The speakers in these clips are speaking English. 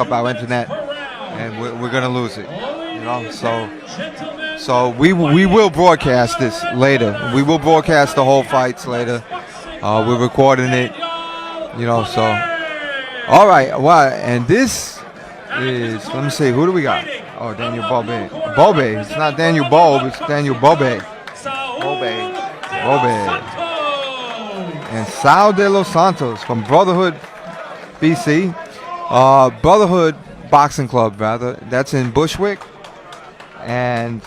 up our internet, and we're gonna lose it. You know, so we will broadcast this later. We will broadcast the whole fights later. We're recording it. You know, so all right. Well, and this is, let me see, who do we got? Oh, Daniel Bobe. Bobe. It's not Daniel Bobe. It's Daniel Bobe. Bobe. And Saul de los Santos from Brotherhood, BC. Brotherhood Boxing Club, rather. That's in Bushwick. And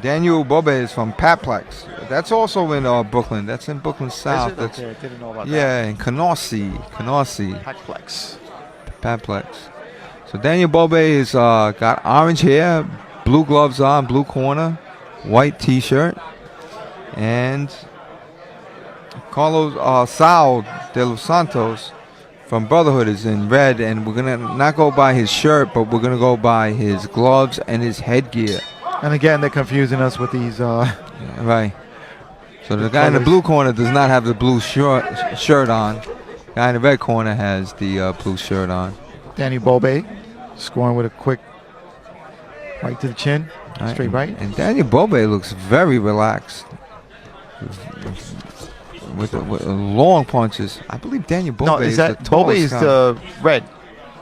Daniel Bobe is from Paplex. That's also in Brooklyn. That's in Brooklyn South. That's, okay, I didn't know about that. yeah, in Canarsie. Paplex. So Daniel Bobe is got orange hair, blue gloves on, blue corner, white T-shirt, and Saul de los Santos from Brotherhood is in red, and we're gonna not go by his shirt, but we're gonna go by his gloves and his headgear. And again, they're confusing us with these. Right. So the guy in the blue corner does not have the blue shirt on. The guy in the red corner has the blue shirt on. Danny Bobe scoring with a quick right to the chin, straight right. And Daniel Bobe looks very relaxed with long punches. I believe Daniel Bobe No, is that the Bobe tallest is guy. the red.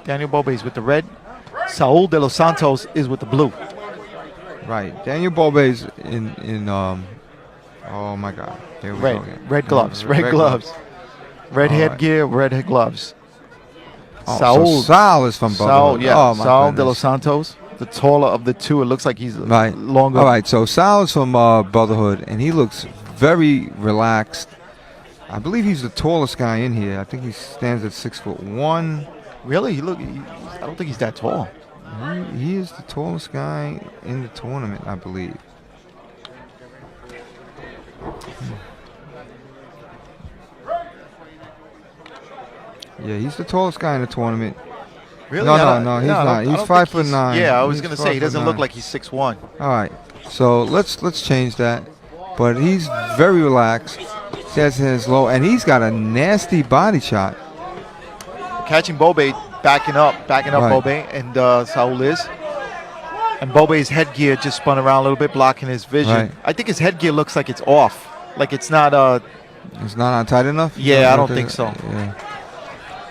Daniel Bobe is with the red. Saul de los Santos is with the blue. Right. Daniel Bobe is in oh my God. Here we go again. Red gloves. Red gloves. Red All headgear, red gloves. Oh, so Saul is from Brotherhood. Saul, yeah. Oh, my Saul de goodness. los Santos, the taller of the two. It looks like he's Right. longer. All right. So Saul is from Brotherhood, and he looks very relaxed. I believe he's the tallest guy in here. I think he stands at 6'1". Really? I don't think he's that tall. He is the tallest guy in the tournament, I believe. Yeah, he's the tallest guy in the tournament. Really? No, he's not. He's 5'9". Yeah, I was He's gonna say he doesn't look 5'9". like he's 6'1". All right, so let's change that. But he's very relaxed. Says his low, and he's got a nasty body shot. Catching Bobe, backing up Right. Bobe, and Saul is. And Bobe's headgear just spun around a little bit, blocking his vision. Right. I think his headgear looks like it's off, like it's not. It's not on tight enough. Yeah, I don't think so. Yeah.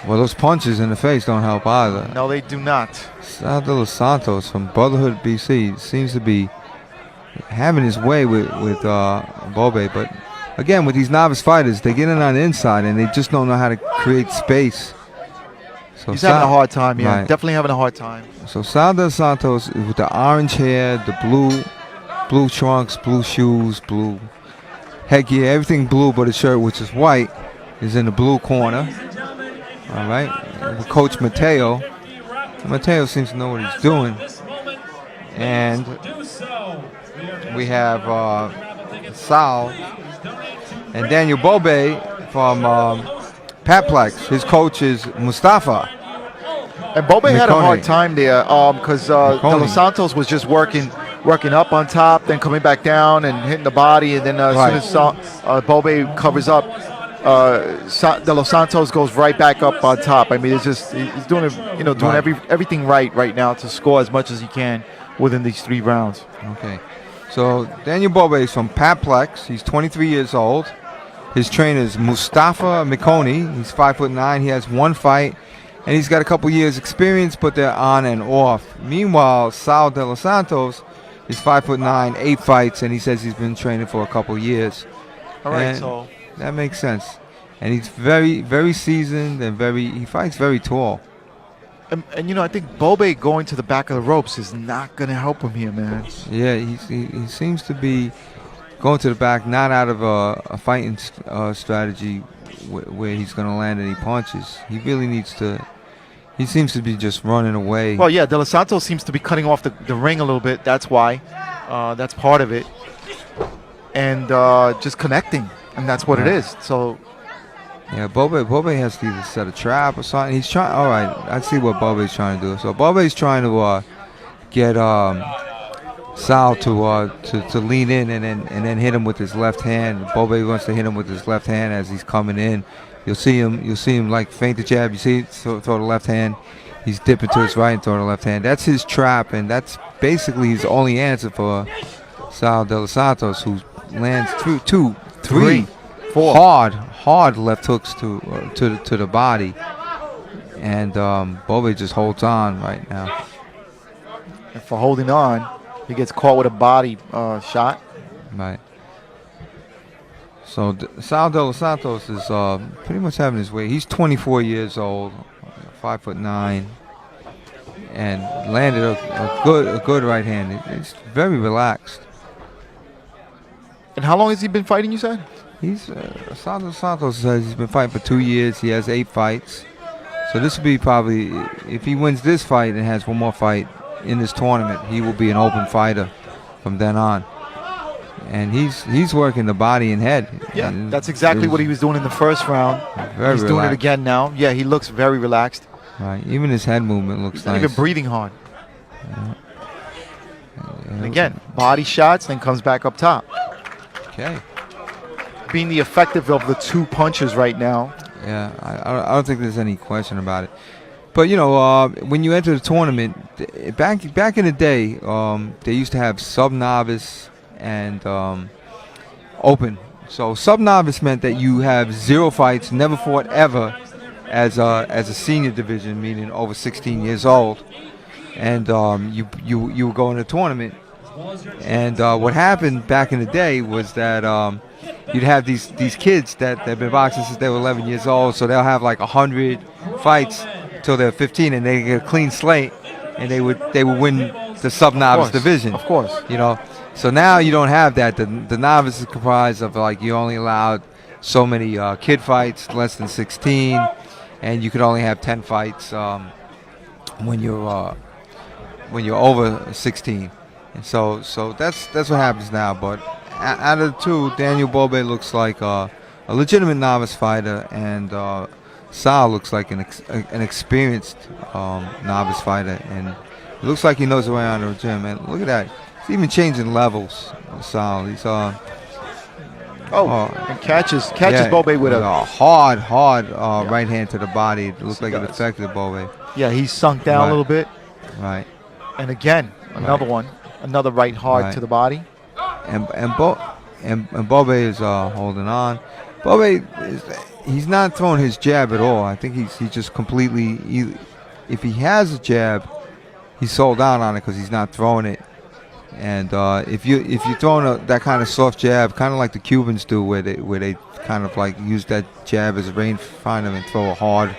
Well, those punches in the face don't help either. No, they do not. Saul de los Santos from Brotherhood, BC, seems to be having his way with Bobe, but again, with these novice fighters, they get in on the inside and they just don't know how to create space. So He's having a hard time, yeah. Right. Definitely having a hard time. So Saul de los Santos is with the orange hair, the blue trunks, blue shoes, blue headgear, everything blue but his shirt, which is white, is in the blue corner. All right, and with Coach Mateo. Mateo seems to know what he's doing. And we have Saul and Daniel Bobe from Paplex. His coach is Mustafa. And Bobe had a McConaughey. hard time there because De Los Santos was just working up on top, then coming back down and hitting the body, and then as soon as Bobe covers up, De Los Santos goes right back up on top. I mean, it's just he's doing everything right now to score as much as he can within these 3 rounds. Okay, so Daniel Bobe is from Paplex. He's 23 years old. His trainer is Mustafa McConaughey. He's 5'9". He has 1 fight, and he's got a couple years experience, but they're on and off. Meanwhile, Saul de los Santos is 5'9", 8 fights, and he says he's been training for a couple years. All right, And so that makes sense. And he's very, very seasoned and he fights very tall. and I think Bobe going to the back of the ropes is not going to help him here, man. Yeah, he seems to be going to the back, not out of a fighting strategy where he's going to land any punches. He really needs to. He seems to be just running away. Well, yeah, De Los Santos seems to be cutting off the ring a little bit. That's why. That's part of it. And just connecting, and that's what it is. So. Yeah, Bobe has to either set a trap or something. He's trying. All right, I see what Bobe's trying to do. So Bobe's trying to get Saul to lean in and then hit him with his left hand. Bobe wants to hit him with his left hand as he's coming in. You'll see him like feint the jab. You see, throw the left hand. He's dipping to his right and throwing the left hand. That's his trap, and that's basically his only answer for Saul de los Santos, who lands three, four hard left hooks to the body, and Bobe just holds on right now. And for holding on, he gets caught with a body shot. Right. So Saul de los Santos is pretty much having his way. He's 24 years old, 5'9", and landed a good right hand. It's very relaxed. And how long has he been fighting, you said? He's Saul de los Santos says he's been fighting for 2 years. He has 8 fights. So this will be probably, if he wins this fight and has one more fight in this tournament, he will be an open fighter from then on. And he's working the body and head. Yeah, that's exactly what he was doing in the first round. He's doing it again now. Yeah, he looks very relaxed. Right, even his head movement looks He's nice. not even breathing hard. Yeah. And again, body shots, then comes back up top. Okay. Being the effective of the 2 punches right now. Yeah, I don't think there's any question about it. But you know, when you enter the tournament, back in the day, they used to have sub-novice and open. So sub-novice meant that you have 0 fights, never fought ever, as a senior division, meaning over 16 years old, and you would go in a tournament. And what happened back in the day was that you'd have these kids that have been boxing since they were 11 years old, so they'll have like 100 fights till they're 15, and they get a clean slate, and they would win the sub-novice division. Of course. You know, so now you don't have that. The novice is comprised of like you only allowed so many kid fights, less than 16, and you could only have 10 fights when you're over 16. And so that's what happens now. But out of the 2, Daniel Bobe looks like a legitimate novice fighter, and Saul looks like an experienced novice fighter, and it looks like he knows his way around the gym. And look at that, he's even changing levels. Saul, he's and catches Bobe with a hard right hand to the body. It looks like it affected Bobe. Yeah, he's sunk down a little bit. Right. And again, another one. Another right hard to the body. And Bobe is holding on. Bobe he's not throwing his jab at all. I think he's just completely. If he has a jab, he's sold out on it because he's not throwing it. And if you're throwing that kind of soft jab, kind of like the Cubans do, where they kind of like use that jab as a rangefinder and throw a hard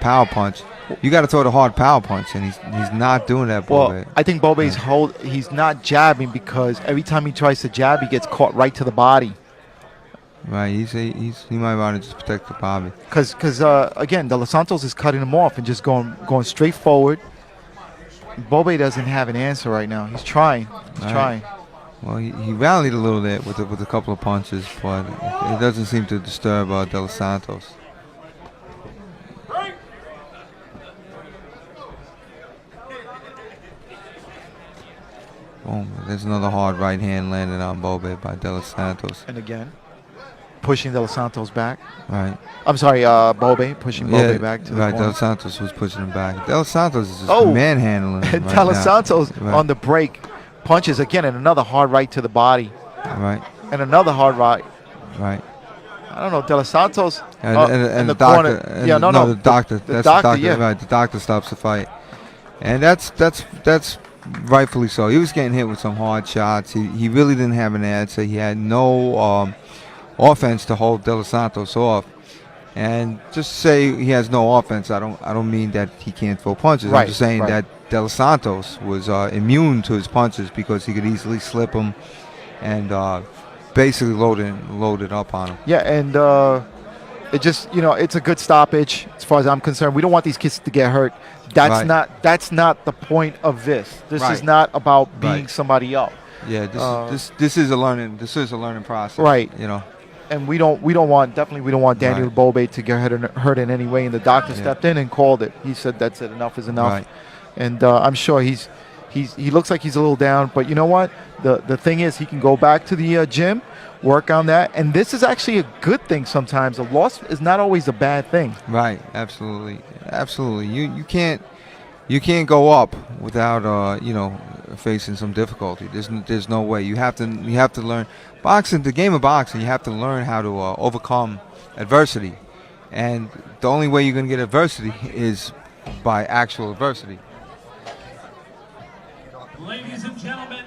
power punch. You got to throw the hard power punch, and he's not doing that, Bobe. Well, I think Bobe's he's not jabbing because every time he tries to jab, he gets caught right to the body. Right, he might want to just protect the body. Because again, De Los Santos is cutting him off and just going straight forward. Bobe doesn't have an answer right now. He's trying. He's trying. Well, he rallied a little bit with a couple of punches, but it doesn't seem to disturb De Los Santos. Boom. There's another hard right hand landed on Bobe by De Los Santos. And again, pushing De Los Santos back. Right. I'm sorry, Bobe pushing Bobe back to the corner. De Los Santos was pushing him back. De Los Santos is just manhandling him De Los Santos on the break punches again, and another hard right to the body. Right. And another hard right. Right. I don't know, De Los Santos and the doctor. corner. Yeah, no, the doctor. The doctor, yeah. Right. The doctor stops the fight, and that's rightfully so. He was getting hit with some hard shots. He really didn't have an answer. He had no offense to hold De Los Santos off. And just to say he has no offense, I don't mean that he can't throw punches. Right, I'm just saying that De Los Santos was immune to his punches because he could easily slip them and basically load it up on him. Yeah, and it just, it's a good stoppage as far as I'm concerned. We don't want these kids to get hurt. That's not the point of this. This is not about beating somebody up. Yeah, this is a learning process. Right. And we don't want Daniel Bobe to get hurt in any way. And the doctor stepped in and called it. He said that's it. Enough is enough. Right. And I'm sure he looks like he's a little down. But you know what? The thing is, he can go back to the gym, work on that. And this is actually a good thing sometimes. A loss is not always a bad thing. Right. Absolutely. You can't You can't go up without facing some difficulty. There's no way. You have to learn boxing. The game of boxing, you have to learn how to overcome adversity, and the only way you're gonna get adversity is by actual adversity. Ladies and gentlemen,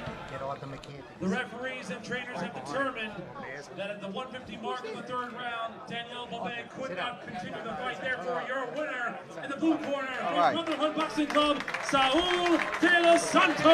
the referees and trainers have determined that at the 150 mark of the third round, Daniel Bobe could not continue the fight. Therefore, your winner in the blue corner, Right. Brotherhood Boxing Club, Saul de los Santos.